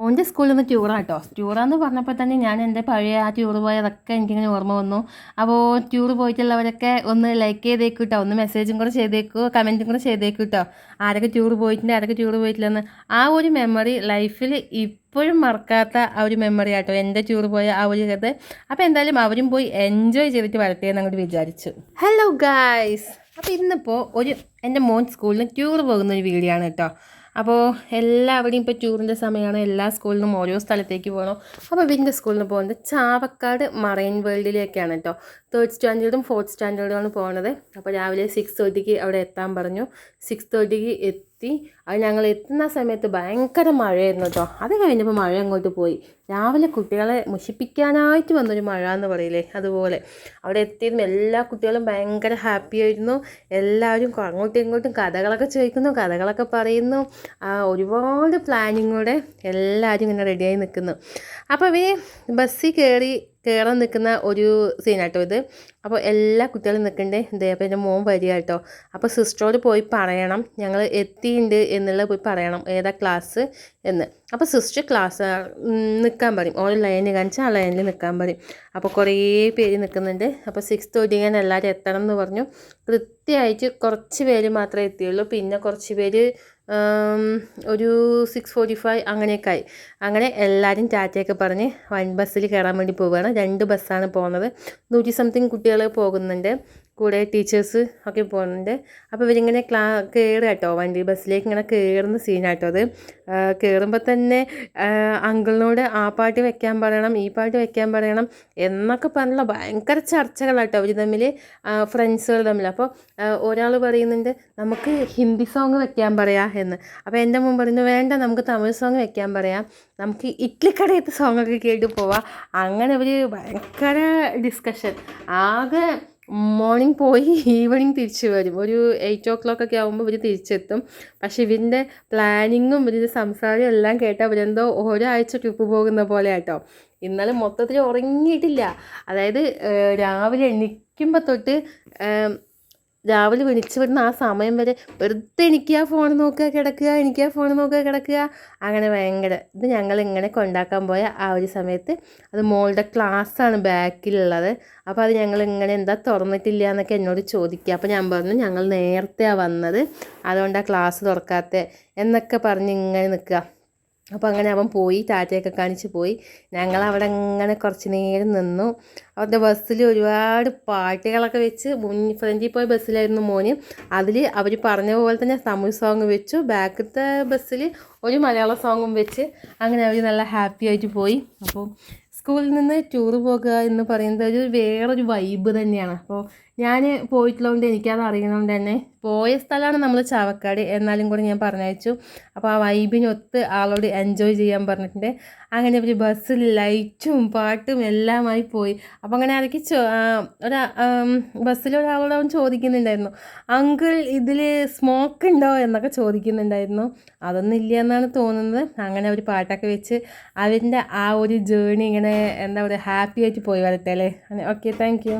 ഓൻ്റെ സ്കൂളിൽ നിന്ന് ടൂറാട്ടോ. ടൂറാന്ന് പറഞ്ഞപ്പോൾ തന്നെ ഞാൻ എൻ്റെ പഴയ ആ ടൂർ പോയതൊക്കെ എനിക്കിങ്ങനെ ഓർമ്മ വന്നു. അപ്പോൾ ടൂർ പോയിട്ടുള്ളവരൊക്കെ ഒന്ന് ലൈക്ക് ചെയ്തേക്കൂ കേട്ടോ, ഒന്ന് മെസ്സേജും കൂടെ ചെയ്തേക്കൂ, കമൻറ്റും കൂടെ ചെയ്തേക്കൂ കേട്ടോ. ആരൊക്കെ ടൂർ പോയിട്ടുണ്ട്, ആരൊക്കെ ടൂർ പോയിട്ടില്ലെന്ന്. ആ ഒരു മെമ്മറി ലൈഫിൽ ഇപ്പോഴും മറക്കാത്ത ആ ഒരു മെമ്മറി ആട്ടോ എൻ്റെ ടൂർ പോയ ആ ഒരു കഥ. അപ്പോൾ എന്തായാലും അവരും പോയി എൻജോയ് ചെയ്തിട്ട് വരട്ടെ എന്ന് അങ്ങോട്ട് വിചാരിച്ചു. ഹലോ ഗായ്സ്, അപ്പോൾ ഇന്നിപ്പോൾ എൻ്റെ മോൻ സ്കൂളിൽ ടൂർ പോകുന്നൊരു വീഡിയോ ആണ് കേട്ടോ. അപ്പോൾ എല്ലാവരുടെയും ഇപ്പോൾ ടൂറിൻ്റെ സമയമാണ്, എല്ലാ സ്കൂളിൽ നിന്നും ഓരോ സ്ഥലത്തേക്ക് പോകണം. അപ്പോൾ ഇവൻ്റെ സ്കൂളിൽ നിന്ന് പോകുന്നത് ചാവക്കാട് മറൈൻ വേൾഡിലേക്കാണ് കേട്ടോ. 3rd സ്റ്റാൻഡേർഡും 4th സ്റ്റാൻഡേർഡുമാണ് പോകുന്നത്. അപ്പോൾ രാവിലെ 6:30 അവിടെ എത്താൻ പറഞ്ഞു. 6:30 എത്തി. അത് ഞങ്ങൾ എത്തുന്ന സമയത്ത് ഭയങ്കര മഴയായിരുന്നു കേട്ടോ. അത് കഴിഞ്ഞപ്പോൾ മഴ അങ്ങോട്ട് പോയി. രാവിലെ കുട്ടികളെ മുഷിപ്പിക്കാനായിട്ട് വന്നൊരു മഴ എന്ന് പറയില്ലേ, അതുപോലെ അവിടെ എത്തിയതും എല്ലാ കുട്ടികളും ഭയങ്കര ഹാപ്പി ആയിരുന്നു. എല്ലാവരും അങ്ങോട്ടും ഇങ്ങോട്ടും കഥകളൊക്കെ ചോദിക്കുന്നു, കഥകളൊക്കെ പറയുന്നു. ഒരുപാട് പ്ലാനിങ്ങോടെ എല്ലാവരും ഇങ്ങനെ റെഡിയായി നിൽക്കുന്നു. അപ്പോൾ ഇവർ ബസ്സിൽ കയറാൻ നിൽക്കുന്ന ഒരു സീനാട്ടോ ഇത്. അപ്പോൾ എല്ലാ കുട്ടികളും നിൽക്കണ്ടേ ഇതേ. അപ്പോൾ എൻ്റെ മോൻ വരിക കേട്ടോ. അപ്പോൾ സിസ്റ്ററോട് പോയി പറയണം ഞങ്ങൾ എത്തിയിട്ടുണ്ട് എന്നുള്ളത് പോയി പറയണം, ഏതാ ക്ലാസ് എന്ന്. അപ്പോൾ സിസ്റ്റർ ക്ലാസ് നിൽക്കാൻ പറയും, ഓരോ ലൈന് കാണിച്ചാൽ ആ ലൈനിൽ നിൽക്കാൻ പറയും. അപ്പോൾ കുറേ പേര് നിൽക്കുന്നുണ്ട്. അപ്പോൾ 6:30 എല്ലാവരും എത്തണം എന്ന് പറഞ്ഞു. കൃത്യമായിട്ട് കുറച്ച് പേര് മാത്രമേ എത്തിയുള്ളൂ. പിന്നെ കുറച്ച് പേര് ഒരു 6:45 അങ്ങനെയൊക്കെ ആയി. അങ്ങനെ എല്ലാവരും ടാറ്റയൊക്കെ പറഞ്ഞ് ബസ്സിൽ കയറാൻ വേണ്ടി പോവുകയാണ്. 2 ബസ്സാണ് പോകുന്നത്. 100 സംതിങ് കുട്ടികൾ പോകുന്നുണ്ട്, കൂടെ ടീച്ചേഴ്സ് ഒക്കെ പോകുന്നുണ്ട്. അപ്പോൾ ഇവരിങ്ങനെ കയറുക കേട്ടോ, ബസ്സിലേക്ക് ഇങ്ങനെ കയറുന്ന സീനാട്ടോ അത്. കയറുമ്പോൾ തന്നെ അങ്കിളിനോട് ആ പാട്ട് വെക്കാൻ പറയണം, ഈ പാട്ട് വെക്കാൻ പറയണം എന്നൊക്കെ പറഞ്ഞുള്ള ഭയങ്കര ചർച്ചകളാട്ടോ അവർ തമ്മിൽ, ഫ്രണ്ട്സുകൾ തമ്മിൽ. അപ്പോൾ ഒരാൾ പറയുന്നുണ്ട് നമുക്ക് ഹിന്ദി സോങ് വെക്കാൻ പറയാം എന്ന്. അപ്പോൾ എൻ്റെ മുമ്പ് പറയുന്നു വേണ്ട, നമുക്ക് തമിഴ് സോങ് വെക്കാൻ പറയാം, നമുക്ക് ഇഡ്ലിക്കടയത്തെ സോങ്ങൊക്കെ കേട്ട് പോവാം. അങ്ങനെ ഒരു ഭയങ്കര ഡിസ്കഷൻ. ആകെ മോർണിംഗ് പോയി ഈവനിങ് തിരിച്ച് വരും. ഒരു 8 o'clock ഒക്കെ ആകുമ്പോൾ ഇവർ തിരിച്ചെത്തും. പക്ഷേ ഇവൻ്റെ പ്ലാനിങ്ങും ഇവരുടെ സംസാരവും എല്ലാം കേട്ടാൽ ഇവരെന്തോ ഒരാഴ്ച ട്രിപ്പ് പോകുന്ന പോലെ കേട്ടോ. ഇന്നലെ മൊത്തത്തിൽ ഉറങ്ങിയിട്ടില്ല. അതായത് രാവിലെ എണീക്കുമ്പോൾ തൊട്ട് രാവിലെ വിളിച്ച് വിടുന്ന ആ സമയം വരെ വെറുതെ എനിക്ക് ആ ഫോൺ നോക്കുക കിടക്കുക, അങ്ങനെ ഭയങ്കര ഇത്. ഞങ്ങളിങ്ങനെ കൊണ്ടാക്കാൻ പോയ ആ ഒരു സമയത്ത് അത് മോളുടെ ക്ലാസ്സാണ് ബാക്കിലുള്ളത്. അപ്പോൾ അത് ഞങ്ങളിങ്ങനെ എന്താ തുറന്നിട്ടില്ല എന്നൊക്കെ എന്നോട് ചോദിക്കുക. അപ്പോൾ ഞാൻ പറഞ്ഞു ഞങ്ങൾ നേരത്തെയാണ് വന്നത്, അതുകൊണ്ടാണ് ക്ലാസ് തുറക്കാത്തത് എന്നൊക്കെ പറഞ്ഞ് ഇങ്ങനെ നിൽക്കുക. അപ്പോൾ അങ്ങനെ അവൻ പോയി, ടാറ്റയൊക്കെ കാണിച്ച് പോയി. ഞങ്ങളവിടെ ഇങ്ങനെ കുറച്ച് നേരം നിന്നു. അവരുടെ ബസ്സിൽ ഒരുപാട് പാട്ടുകളൊക്കെ വെച്ച്, ഫ്രണ്ടിൽ പോയ ബസ്സിലായിരുന്നു മോന്. അതിൽ അവർ പറഞ്ഞ പോലെ തന്നെ തമിഴ് സോങ് വെച്ചു, ബാക്കത്തെ ബസ്സിൽ ഒരു മലയാള സോങ്ങും വെച്ച് അങ്ങനെ അവർ നല്ല ഹാപ്പി ആയിട്ട് പോയി. അപ്പോൾ സ്കൂളിൽ നിന്ന് ടൂർ പോകുക എന്ന് പറയുന്നത് വേറൊരു വൈബ് തന്നെയാണ്. അപ്പോൾ ഞാൻ പോയിട്ടുള്ളതുകൊണ്ട് എനിക്കത് അറിയുന്നതുകൊണ്ട് തന്നെ, പോയ സ്ഥലമാണ് നമ്മൾ ചാവക്കാട്, എന്നാലും കൂടി ഞാൻ പറഞ്ഞയച്ചു. അപ്പോൾ ആ വൈബിനൊത്ത് ആളോട് എൻജോയ് ചെയ്യാൻ പറഞ്ഞിട്ടുണ്ട്. അങ്ങനെ ഒരു ബസ്സിൽ ലൈറ്റും പാട്ടും എല്ലാമായി പോയി. അപ്പോൾ അങ്ങനെ ഇടയ്ക്ക് ബസ്സിലൊരാളോട് അവൻ ചോദിക്കുന്നുണ്ടായിരുന്നു, അങ്കിൾ ഇതിൽ സ്മോക്ക് ഉണ്ടോ എന്നൊക്കെ ചോദിക്കുന്നുണ്ടായിരുന്നു. അതൊന്നും ഇല്ല എന്നാണ് തോന്നുന്നത്. അങ്ങനെ അവർ പാട്ടൊക്കെ വെച്ച് അവൻ്റെ ആ ഒരു ജേണി ഇങ്ങനെ എന്താ പറയുക ഹാപ്പി ആയിട്ട് പോയി വരട്ടെ അല്ലേ. Okay, thank you.